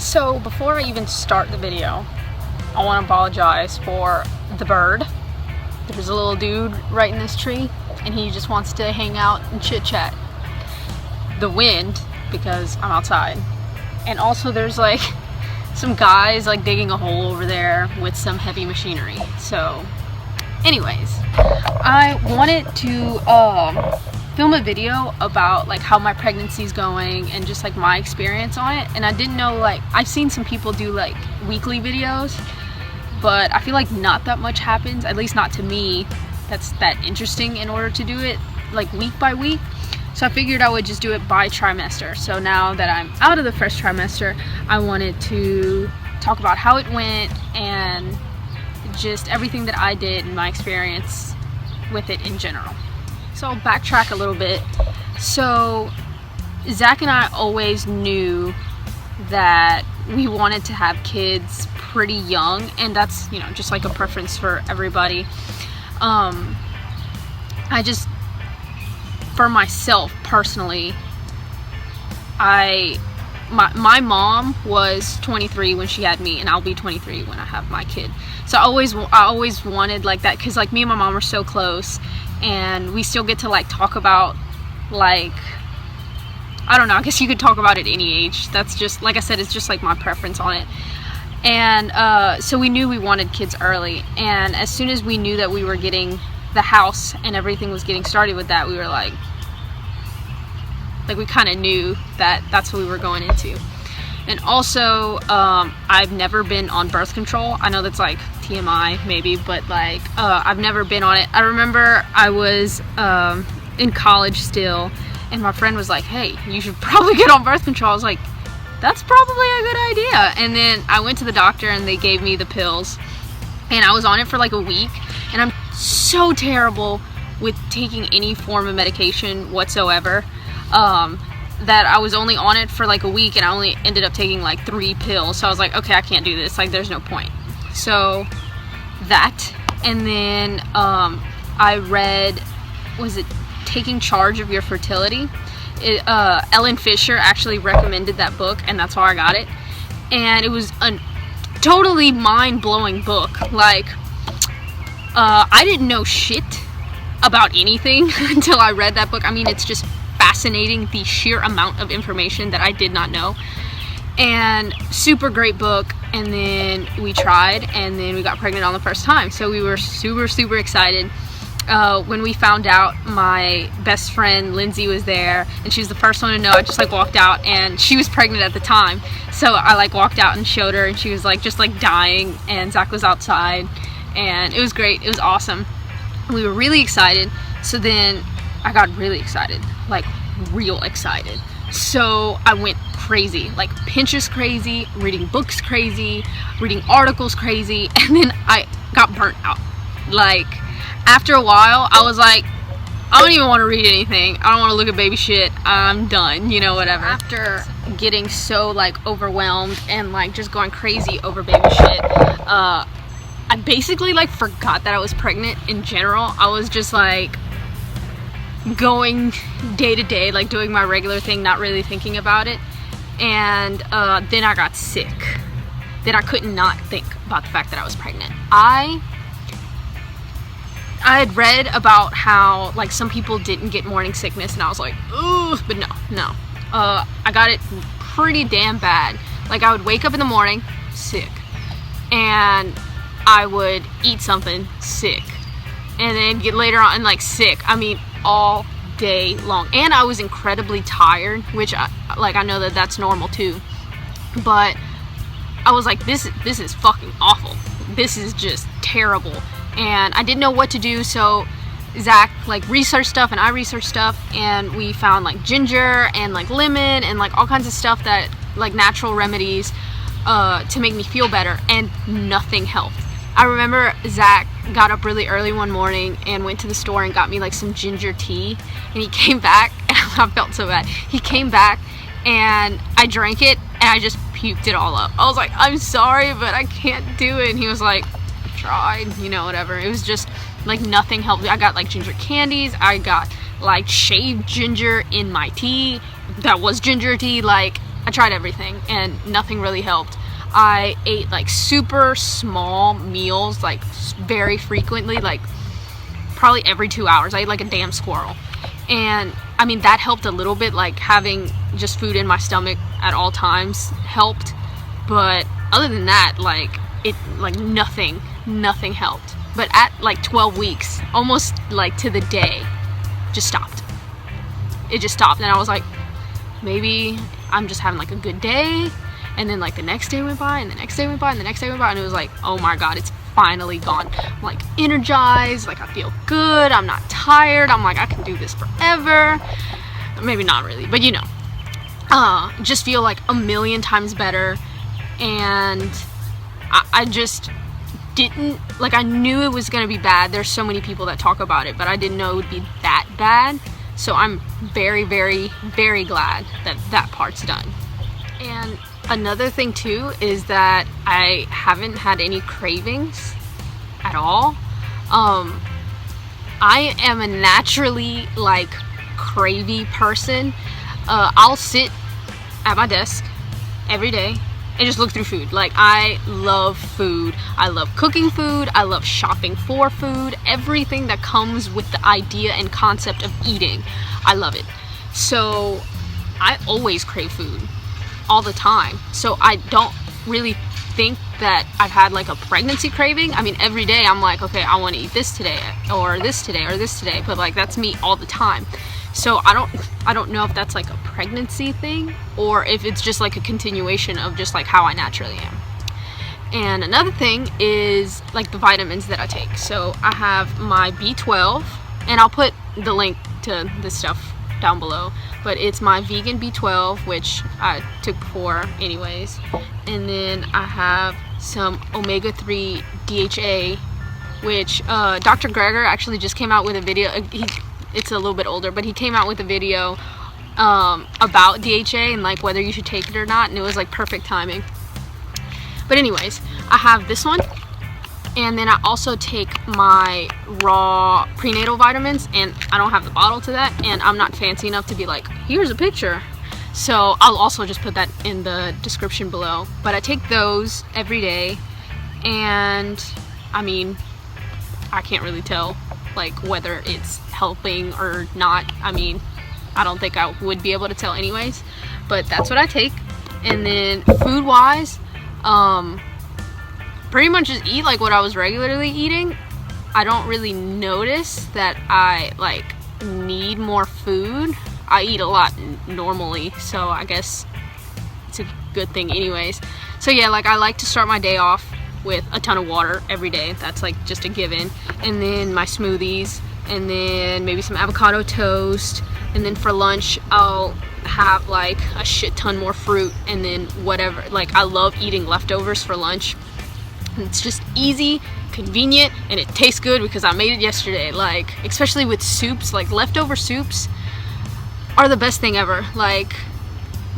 So before I even start the video, I want to apologize for the bird. There's a little dude right in this tree and he just wants to hang out and chit chat. The wind, because I'm outside. And also there's like some guys like digging a hole over there with some heavy machinery. So anyways, I wanted to film a video about like how my pregnancy's going and just like my experience on it. And I didn't know, like, I've seen some people do like weekly videos, but I feel like not that much happens, at least not to me, that's that interesting in order to do it like week by week. So I figured I would just do it by trimester. So now that I'm out of the first trimester, I wanted to talk about how it went and just everything that I did and my experience with it in general. So I'll backtrack a little bit. So Zach and I always knew that we wanted to have kids pretty young, and that's, you know, just like a preference for everybody. I just, for myself personally, my mom was 23 when she had me, and I'll be 23 when I have my kid. So I always wanted like that, because like me and my mom are so close, and we still get to like talk about, like, I don't know, I guess you could talk about it any age. That's just, like I said, it's just like my preference on it. And so we knew we wanted kids early, and as soon as we knew that we were getting the house and everything was getting started with that, we were like we kind of knew that that's what we were going into. And also I've never been on birth control. I know that's like TMI maybe, but like I've never been on it. I remember I was in college still, and my friend was like, hey, you should probably get on birth control. I was like, that's probably a good idea. And then I went to the doctor and they gave me the pills, and I was on it for like a week, and I'm so terrible with taking any form of medication whatsoever, that I was only on it for like a week, and I only ended up taking like 3 pills. So I was like, okay, I can't do this, like there's no point. So that, and then I read, was it Taking Charge of Your Fertility? Ellen Fisher actually recommended that book, and that's how I got it. And it was a totally mind-blowing book. Like, I didn't know shit about anything until I read that book. I mean, it's just fascinating, the sheer amount of information that I did not know. And super great book. And then we tried, and then we got pregnant on the first time. So we were super excited. When we found out, my best friend Lindsay was there, and she was the first one to know. I just like walked out, and she was pregnant at the time, so I like walked out and showed her, and she was like just like dying, and Zach was outside, and it was great. It was awesome. We were really excited. So then I got really excited, like real excited. So I went crazy, like Pinterest crazy, reading books crazy, reading articles crazy, and then I got burnt out. Like, after a while, I was like, I don't even want to read anything. I don't want to look at baby shit. I'm done, you know, whatever. After getting so like overwhelmed and like just going crazy over baby shit, I basically like forgot that I was pregnant in general. I was just like going day to day, like doing my regular thing, not really thinking about it. And then I got sick. Then I could not think about the fact that I was pregnant. I had read about how like some people didn't get morning sickness, and I was like, ooh, but no. I got it pretty damn bad. Like, I would wake up in the morning sick, and I would eat something sick, and then get later on and like sick. I mean, all day long. And I was incredibly tired, which I know that that's normal too, but I was like, this is fucking awful. This is just terrible. And I didn't know what to do, so Zach like researched stuff, and I researched stuff, and we found like ginger and like lemon and like all kinds of stuff that like natural remedies to make me feel better, and nothing helped. I remember Zach got up really early one morning and went to the store and got me like some ginger tea, and he came back, and I felt so bad. He came back and I drank it, and I just puked it all up. I was like, I'm sorry, but I can't do it. And he was like, tried, you know, whatever. It was just like nothing helped. I got like ginger candies, I got like shaved ginger in my tea that was ginger tea. Like, I tried everything and nothing really helped. I ate like super small meals, like very frequently, like probably every 2 hours. I ate like a damn squirrel. And I mean, that helped a little bit, like having just food in my stomach at all times helped. But other than that, like nothing helped. But at like 12 weeks, almost like to the day, just stopped. It just stopped. And I was like, maybe I'm just having like a good day. And then like the next day went by, and the next day went by, and the next day went by, and it was like, oh my god, it's finally gone. I'm like energized, like I feel good, I'm not tired, I'm like, I can do this forever. Maybe not really, but you know, just feel like a million times better. And I just didn't, like, I knew it was gonna be bad. There's so many people that talk about it, but I didn't know it would be that bad. So I'm very, very, very glad that that part's done. And another thing too is that I haven't had any cravings at all. I am a naturally like cravey person. I'll sit at my desk every day and just look through food. Like, I love food. I love cooking food. I love shopping for food. Everything that comes with the idea and concept of eating, I love it. So I always crave food all the time. So I don't really think that I've had like a pregnancy craving. I mean, every day I'm like, okay, I want to eat this today, or this today, or this today, but like that's me all the time. So I don't know if that's like a pregnancy thing, or if it's just like a continuation of just like how I naturally am. And another thing is like the vitamins that I take. So I have my B12, and I'll put the link to this stuff down below, but it's my vegan B12, which I took before anyways. And then I have some omega-3 DHA, which Dr. Greger actually just came out with a video. It's a little bit older, but he came out with a video about DHA and like whether you should take it or not, and it was like perfect timing. But anyways, I have this one, and then I also take my raw prenatal vitamins, and I don't have the bottle to that, and I'm not fancy enough to be like, here's a picture. So I'll also just put that in the description below. But I take those every day, and I mean, I can't really tell like whether it's helping or not. I mean, I don't think I would be able to tell anyways, but that's what I take. And then food wise, pretty much just eat like what I was regularly eating. I don't really notice that I like need more food. I eat a lot normally, so I guess it's a good thing anyways. So yeah, like I like to start my day off with a ton of water every day. That's like just a given. And then my smoothies, and then maybe some avocado toast, and then for lunch I'll have like a shit ton more fruit, and then whatever. Like, I love eating leftovers for lunch. It's just easy, convenient, and it tastes good because I made it yesterday. Like, especially with soups, like leftover soups are the best thing ever. Like,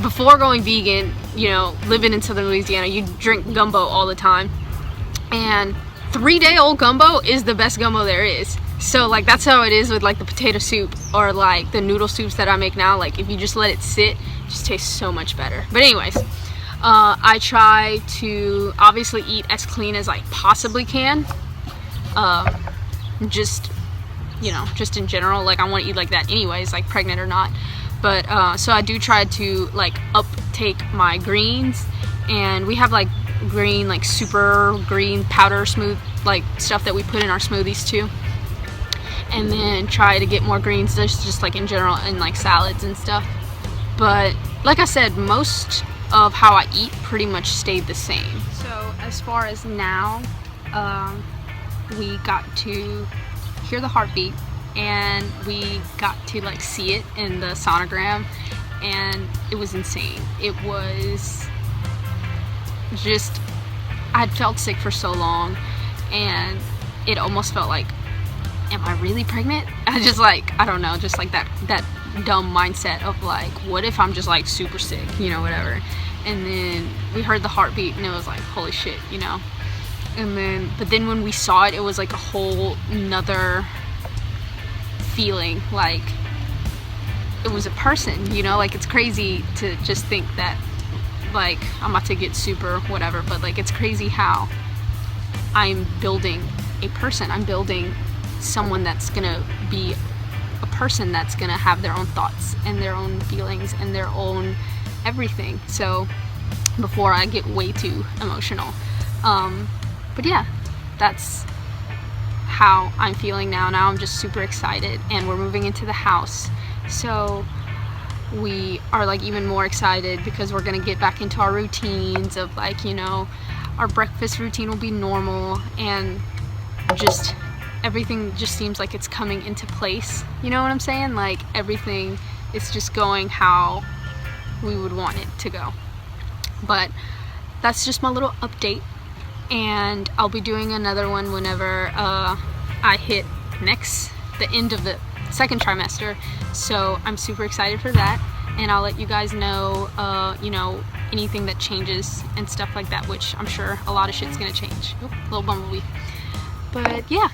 before going vegan, you know, living in southern Louisiana, you drink gumbo all the time, and 3-day-old gumbo is the best gumbo there is. So like that's how it is with like the potato soup or like the noodle soups that I make now. Like, if you just let it sit, it just tastes so much better. But anyways, I try to obviously eat as clean as I possibly can. Just, you know, just in general, like I want to eat like that anyways, like pregnant or not. But so I do try to like uptake my greens, and we have like green, like super green powder smooth like stuff that we put in our smoothies too. And then try to get more greens just like in general, and like salads and stuff. But like I said, most of how I eat pretty much stayed the same. So as far as now, we got to hear the heartbeat, and we got to like see it in the sonogram, and it was insane. It was just, I'd felt sick for so long, and it almost felt like, am I really pregnant? I just like, I don't know, just like that dumb mindset of like, what if I'm just like super sick, you know, whatever. And then we heard the heartbeat, and it was like, holy shit, you know. And then, but then when we saw it, it was like a whole nother feeling, like it was a person, you know. Like, it's crazy to just think that like, I'm about to get super whatever, but like, it's crazy how I'm building a person. I'm building someone that's gonna be a person that's gonna have their own thoughts and their own feelings and their own everything. So before I get way too emotional, but yeah, that's how I'm feeling now. Now I'm just super excited, and we're moving into the house, so we are like even more excited because we're gonna get back into our routines of like, you know, our breakfast routine will be normal, and just everything just seems like it's coming into place. You know what I'm saying? Like, everything is just going how we would want it to go. But that's just my little update, and I'll be doing another one whenever I hit the end of the second trimester. So I'm super excited for that, and I'll let you guys know, you know, anything that changes and stuff like that, which I'm sure a lot of shit's gonna change. Oop, little bumblebee. But yeah,